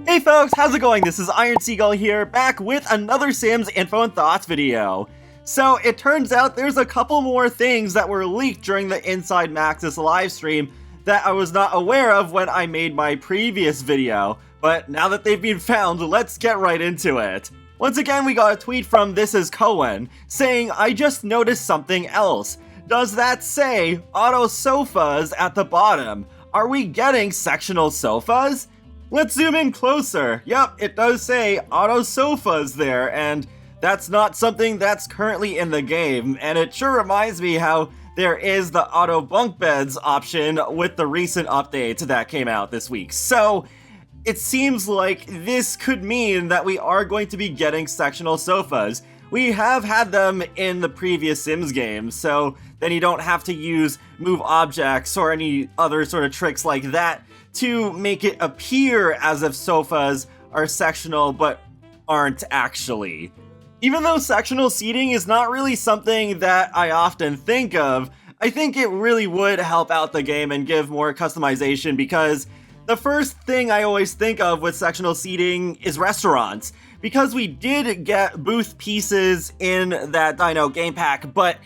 Hey folks, how's it going? This is Iron Seagull here, back with another Sims Info and Thoughts video. So it turns out there's a couple more things that were leaked during the Inside Maxis livestream that I was not aware of when I made my previous video, but now that they've been found, let's get right into it. Once again, we got a tweet from This Is Cohen saying, "I just noticed something else. Does that say auto sofas at the bottom? Are we getting sectional sofas?" Let's zoom in closer. Yep, it does say auto sofas there, and that's not something that's currently in the game, and it sure reminds me how there is the auto bunk beds option with the recent update that came out this week. So it seems like this could mean that we are going to be getting sectional sofas. We have had them in the previous Sims games, so then you don't have to use move objects or any other sort of tricks like that to make it appear as if sofas are sectional but aren't actually. Even though sectional seating is not really something that I often think of, I think it really would help out the game and give more customization, because the first thing I always think of with sectional seating is restaurants. Because we did get booth pieces in that Dino game pack, but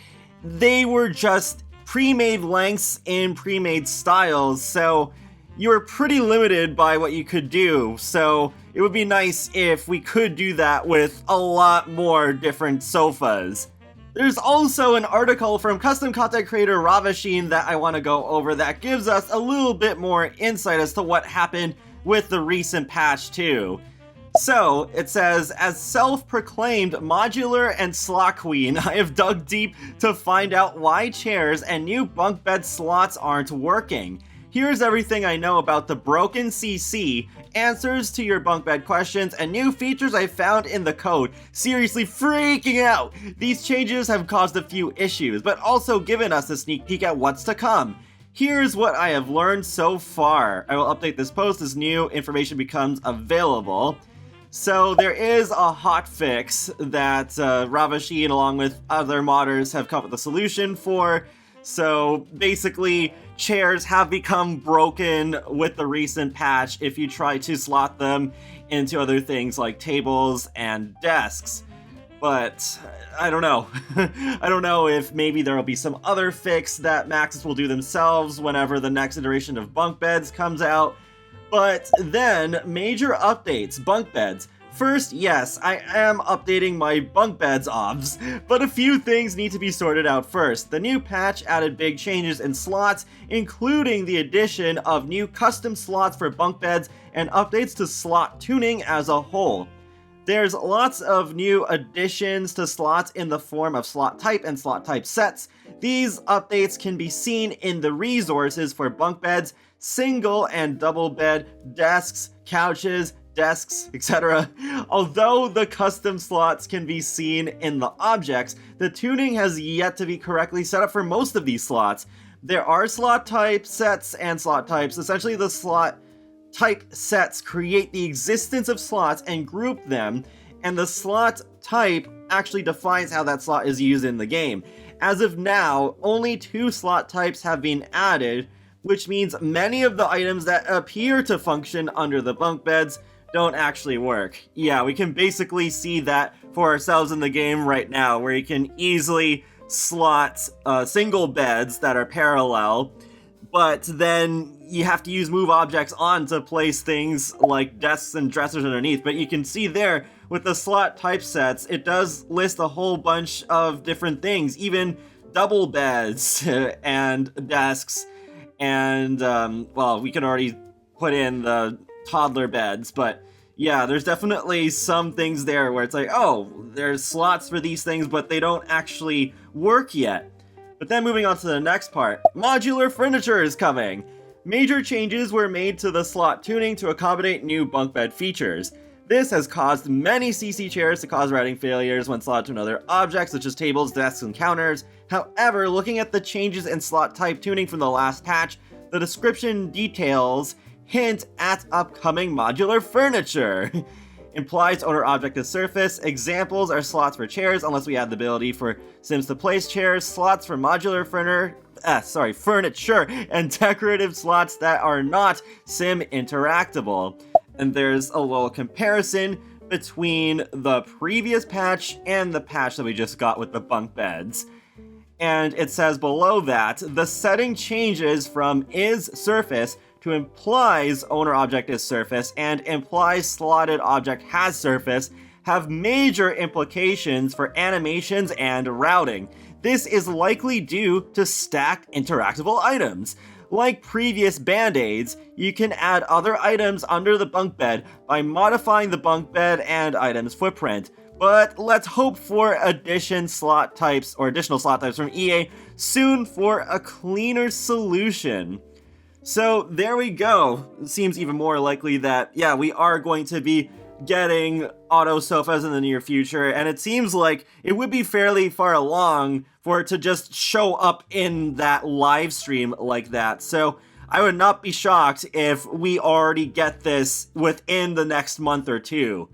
they were just pre-made lengths in pre-made styles, so you were pretty limited by what you could do. So it would be nice if we could do that with a lot more different sofas. There's also an article from custom content creator Ravasheen that I want to go over that gives us a little bit more insight as to what happened with the recent patch too. So, it says, "As self-proclaimed modular and slot queen, I have dug deep to find out why chairs and new bunk bed slots aren't working. Here's everything I know about the broken CC, answers to your bunk bed questions, and new features I found in the code. Seriously freaking out! These changes have caused a few issues, but also given us a sneak peek at what's to come. Here's what I have learned so far. I will update this post as new information becomes available." So there is a hotfix that Ravasheen along with other modders have come up with a solution for. So basically, chairs have become broken with the recent patch if you try to slot them into other things like tables and desks. But I don't know. I don't know if maybe there will be some other fix that Maxis will do themselves whenever the next iteration of bunk beds comes out. But then, major updates, bunk beds. First, yes, I am updating my bunk beds OBS, but a few things need to be sorted out first. The new patch added big changes in slots, including the addition of new custom slots for bunk beds and updates to slot tuning as a whole. There's lots of new additions to slots in the form of slot type and slot type sets. These updates can be seen in the resources for bunk beds, single and double bed, desks, couches, desks, etc. Although the custom slots can be seen in the objects, the tuning has yet to be correctly set up for most of these slots. There are slot type sets and slot types. Essentially, the slot type sets create the existence of slots and group them, and the slot type actually defines how that slot is used in the game. As of now, only 2 slot types have been added, which means many of the items that appear to function under the bunk beds don't actually work. Yeah, we can basically see that for ourselves in the game right now, where you can easily slot single beds that are parallel, but then you have to use move objects on to place things like desks and dressers underneath. But you can see there, with the slot typesets, it does list a whole bunch of different things, even double beds and desks, and, well, we can already put in the toddler beds, but yeah, there's definitely some things there where it's like, oh, there's slots for these things, but they don't actually work yet. But then moving on to the next part, modular furniture is coming. Major changes were made to the slot tuning to accommodate new bunk bed features. This has caused many CC chairs to cause routing failures when slotted to another object, such as tables, desks, and counters. However, looking at the changes in slot type tuning from the last patch, the description details hint at upcoming modular furniture. Implies owner object is surface. Examples are slots for chairs, unless we add the ability for Sims to place chairs, slots for modular furniture, and decorative slots that are not Sim interactable. And there's a little comparison between the previous patch and the patch that we just got with the bunk beds. And it says below that, the setting changes from is surface to implies owner object is surface and implies slotted object has surface have major implications for animations and routing. This is likely due to stacked interactable items. Like previous band-aids, you can add other items under the bunk bed by modifying the bunk bed and item's footprint. But let's hope for additional slot types from EA soon for a cleaner solution. So there we go. It seems even more likely that, yeah, we are going to be getting auto sofas in the near future, and it seems like it would be fairly far along for it to just show up in that live stream like that. So I would not be shocked if we already get this within the next month or two.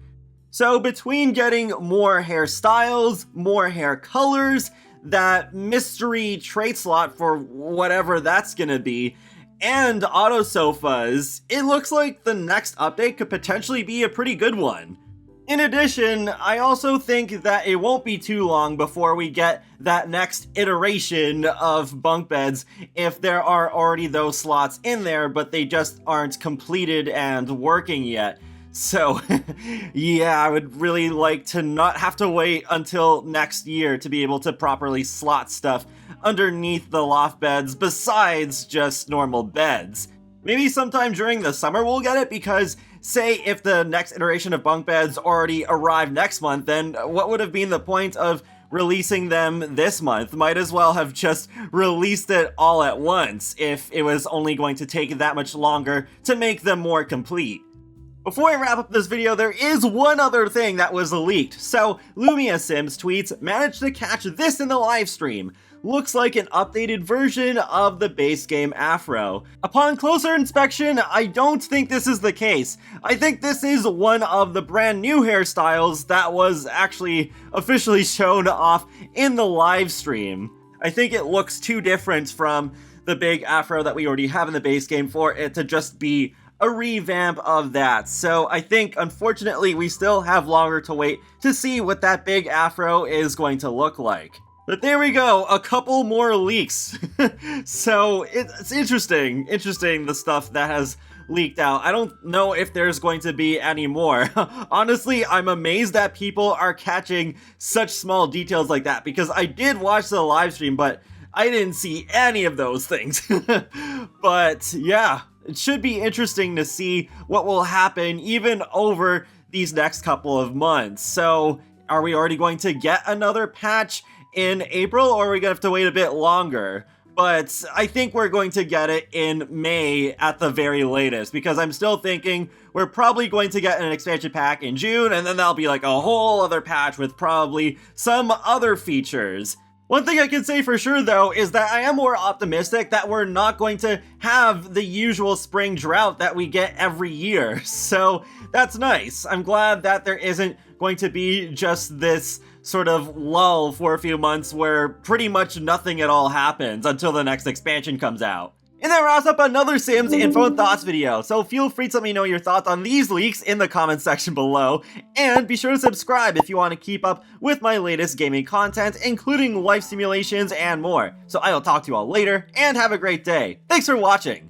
So between getting more hairstyles, more hair colors, that mystery trait slot for whatever that's gonna be, and auto sofas, it looks like the next update could potentially be a pretty good one. In addition, I also think that it won't be too long before we get that next iteration of bunk beds if there are already those slots in there, but they just aren't completed and working yet. So, yeah, I would really like to not have to wait until next year to be able to properly slot stuff underneath the loft beds besides just normal beds. Maybe sometime during the summer we'll get it, because say if the next iteration of bunk beds already arrived next month, then what would have been the point of releasing them this month? Might as well have just released it all at once if it was only going to take that much longer to make them more complete. Before I wrap up this video, there is one other thing that was leaked. So, Lumia Sims tweets, managed to catch this in the live stream. Looks like an updated version of the base game Afro. Upon closer inspection, I don't think this is the case. I think this is one of the brand new hairstyles that was actually officially shown off in the live stream. I think it looks too different from the big Afro that we already have in the base game for it to just be a revamp of that. So I think, unfortunately, we still have longer to wait to see what that big Afro is going to look like. But there we go, a couple more leaks. So it's interesting the stuff that has leaked out. I don't know if there's going to be any more. Honestly, I'm amazed that people are catching such small details like that, because I did watch the live stream, but I didn't see any of those things. But yeah, it should be interesting to see what will happen even over these next couple of months. So, are we already going to get another patch in April, or are we gonna have to wait a bit longer? But I think we're going to get it in May at the very latest, because I'm still thinking we're probably going to get an expansion pack in June, and then that'll be like a whole other patch with probably some other features. One thing I can say for sure, though, is that I am more optimistic that we're not going to have the usual spring drought that we get every year. So that's nice. I'm glad that there isn't going to be just this sort of lull for a few months where pretty much nothing at all happens until the next expansion comes out. And that wraps up another Sims Info and Thoughts video, so feel free to let me know your thoughts on these leaks in the comments section below, and be sure to subscribe if you want to keep up with my latest gaming content, including life simulations and more. So I will talk to you all later, and have a great day. Thanks for watching!